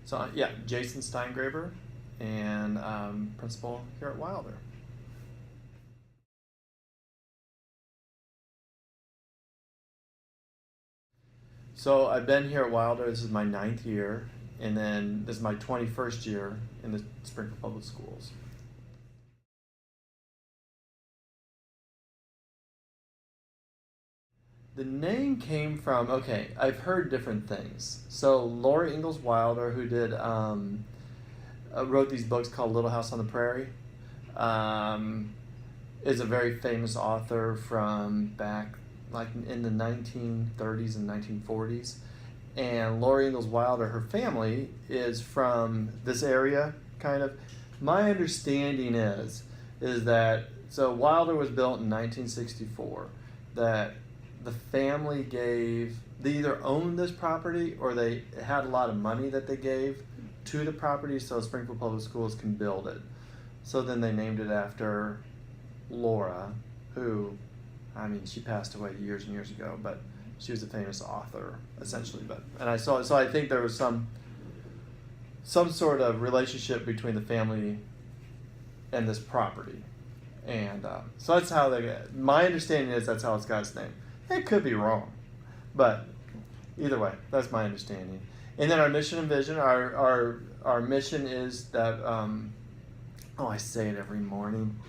So yeah, Jason Steingraber, and principal here at Wilder. So I've been here at Wilder. This is my 9th year, and then this is my 21st year in the Springfield Public Schools. The name came from, okay, I've heard different things. So Laura Ingalls Wilder, who did wrote these books called Little House on the Prairie, um, is a very famous author from back like in the 1930s and 1940s. And Laura Ingalls Wilder, her family is from this area, kind of. My understanding is that so Wilder was built in 1964. That the family gave, they either owned this property or they had a lot of money that they gave to the property so Springfield Public Schools can build it. So then they named it after Laura, who, I mean, she passed away years and years ago, but she was a famous author essentially. But and I saw, so I think there was some sort of relationship between the family and this property, and so that's how they. My understanding is that's how it's got its name. It could be wrong, but either way, that's my understanding. And then our mission and vision, our mission is that, oh, I say it every morning,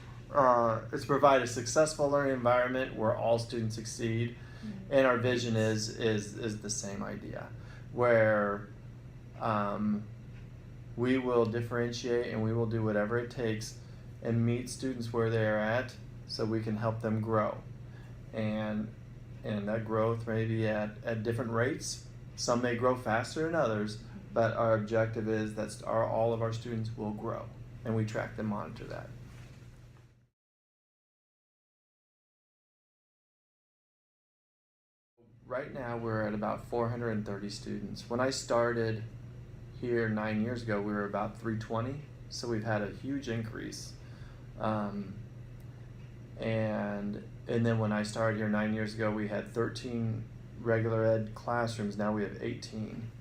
is to provide a successful learning environment where all students succeed. And our vision is the same idea, where we will differentiate and we will do whatever it takes and meet students where they are at so we can help them grow. And that growth may be at different rates. Some may grow faster than others, but our objective is that all of our students will grow, and we track and monitor that. Right now we're at about 430 students. When I started here 9 years ago, we were about 320, so we've had a huge increase. And then when I started here 9 years ago, we had 13 regular ed classrooms. Now we have 18.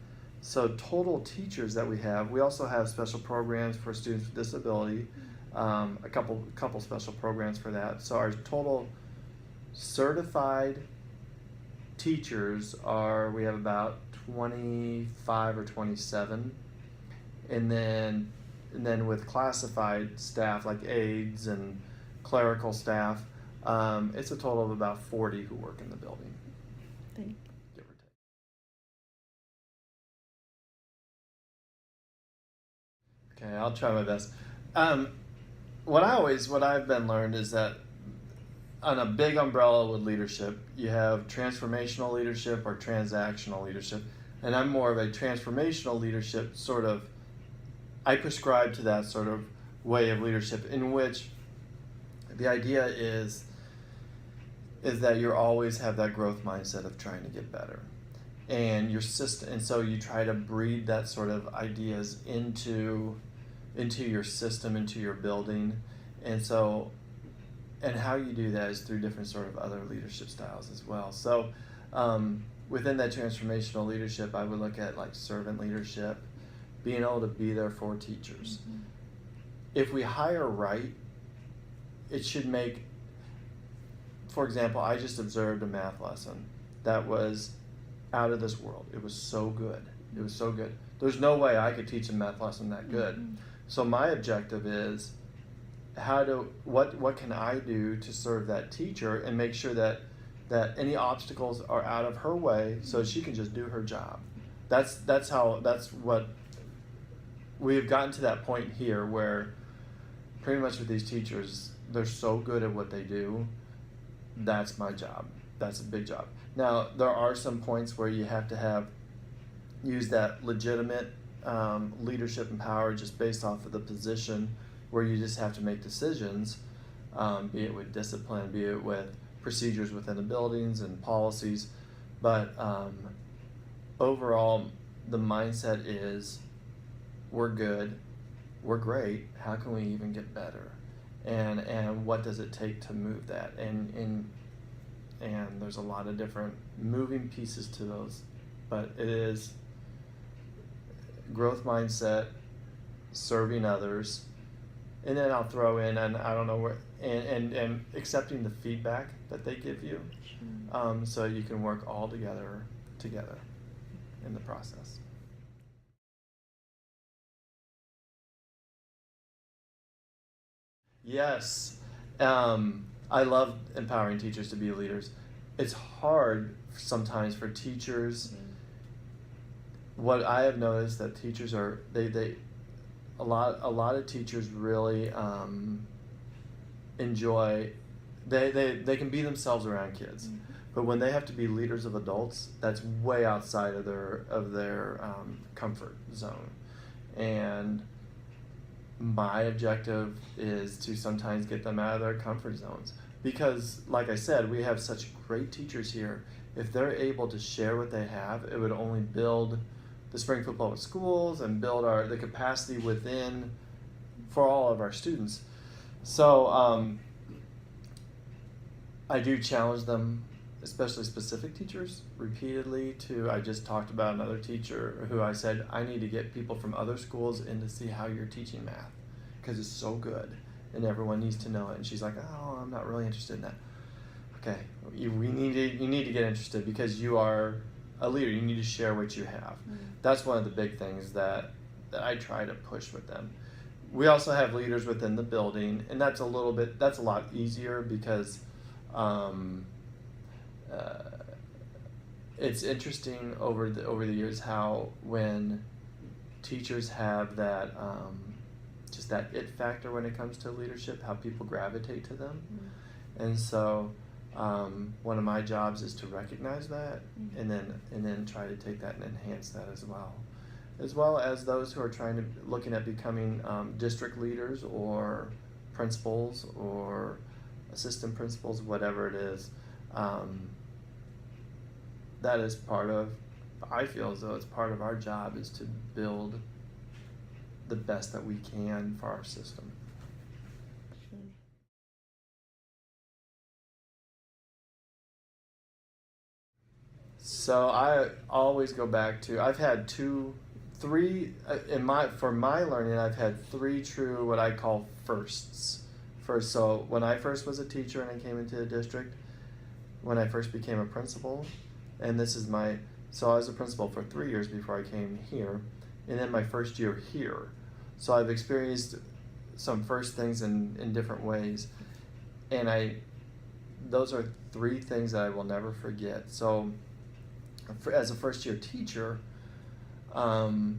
So total teachers that we have. We also have special programs for students with disability, a couple special programs for that. So our total certified teachers we have about 25 or 27, and then with classified staff like aides and clerical staff, it's a total of about 40 who work in the building. Thank Give or take. Okay, I'll try my best. What I've been learned is that on a big umbrella with leadership, you have transformational leadership or transactional leadership, and I'm more of a transformational leadership sort of. I prescribe to that sort of way of leadership in which the idea is that you always have that growth mindset of trying to get better, and your system, and so you try to breed that sort of ideas into your system, into your building, and how you do that is through different sort of other leadership styles as well. So within that transformational leadership, I would look at like servant leadership, being able to be there for teachers. Mm-hmm. If we hire right, it should make, for example, I just observed a math lesson that was out of this world. It was so good. It was so good. There's no way I could teach a math lesson that good. Mm-hmm. So my objective is what can I do to serve that teacher and make sure that any obstacles are out of her way so she can just do her job. That's what we've gotten to, that point here where pretty much with these teachers, they're so good at what they do. That's my job. That's a big job. Now, there are some points where you have to use that legitimate leadership and power just based off of the position, where you just have to make decisions, be it with discipline, be it with procedures within the buildings and policies. But overall, the mindset is, we're good, we're great, how can we even get better? And what does it take to move that? And there's a lot of different moving pieces to those, but it is growth mindset, serving others, and then I'll throw in, and I don't know where, and accepting the feedback that they give you, so you can work all together in the process. Yes, I love empowering teachers to be leaders. It's hard sometimes for teachers. What I have noticed that teachers are a lot of teachers really enjoy. They can be themselves around kids, but when they have to be leaders of adults, that's way outside of their comfort zone. And my objective is to sometimes get them out of their comfort zones, because like I said, we have such great teachers here. If they're able to share what they have, it would only build the Springfield Public Schools and build the capacity within for all of our students. So I do challenge them, especially specific teachers, repeatedly I just talked about another teacher who I said, I need to get people from other schools in to see how you're teaching math, because it's so good and everyone needs to know it. And she's like, oh, I'm not really interested in that. Okay, you need to get interested, because you are a leader. You need to share what you have. That's one of the big things that I try to push with them. We also have leaders within the building, and that's a lot easier, because it's interesting over the years how when teachers have that just that it factor when it comes to leadership, how people gravitate to them. And so one of my jobs is to recognize that, and then try to take that and enhance that as well as those who are looking at becoming district leaders or principals or assistant principals, whatever it is. That is I feel as though it's part of our job, is to build the best that we can for our system. So I always go back to, I've had three for my learning, I've had three true, what I call firsts. So when I first was a teacher and I came into the district, when I first became a principal, and so I was a principal for 3 years before I came here, and then my first year here. So I've experienced some first things in different ways, and those are three things that I will never forget. So as a first year teacher, the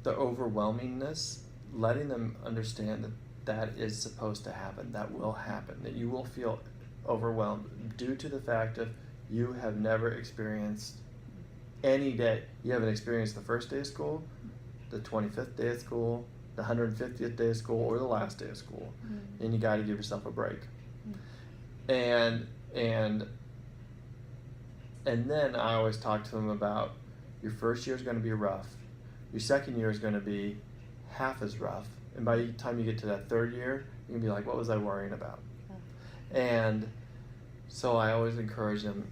overwhelmingness, letting them understand that is supposed to happen, that will happen, that you will feel overwhelmed due to the fact of you have never experienced any day. You haven't experienced the first day of school, the 25th day of school, the 150th day of school, or the last day of school. And you got to give yourself a break. And then I always talk to them about, your first year is going to be rough. Your second year is going to be half as rough. And by the time you get to that third year, you can be like, what was I worrying about? And so I always encourage them,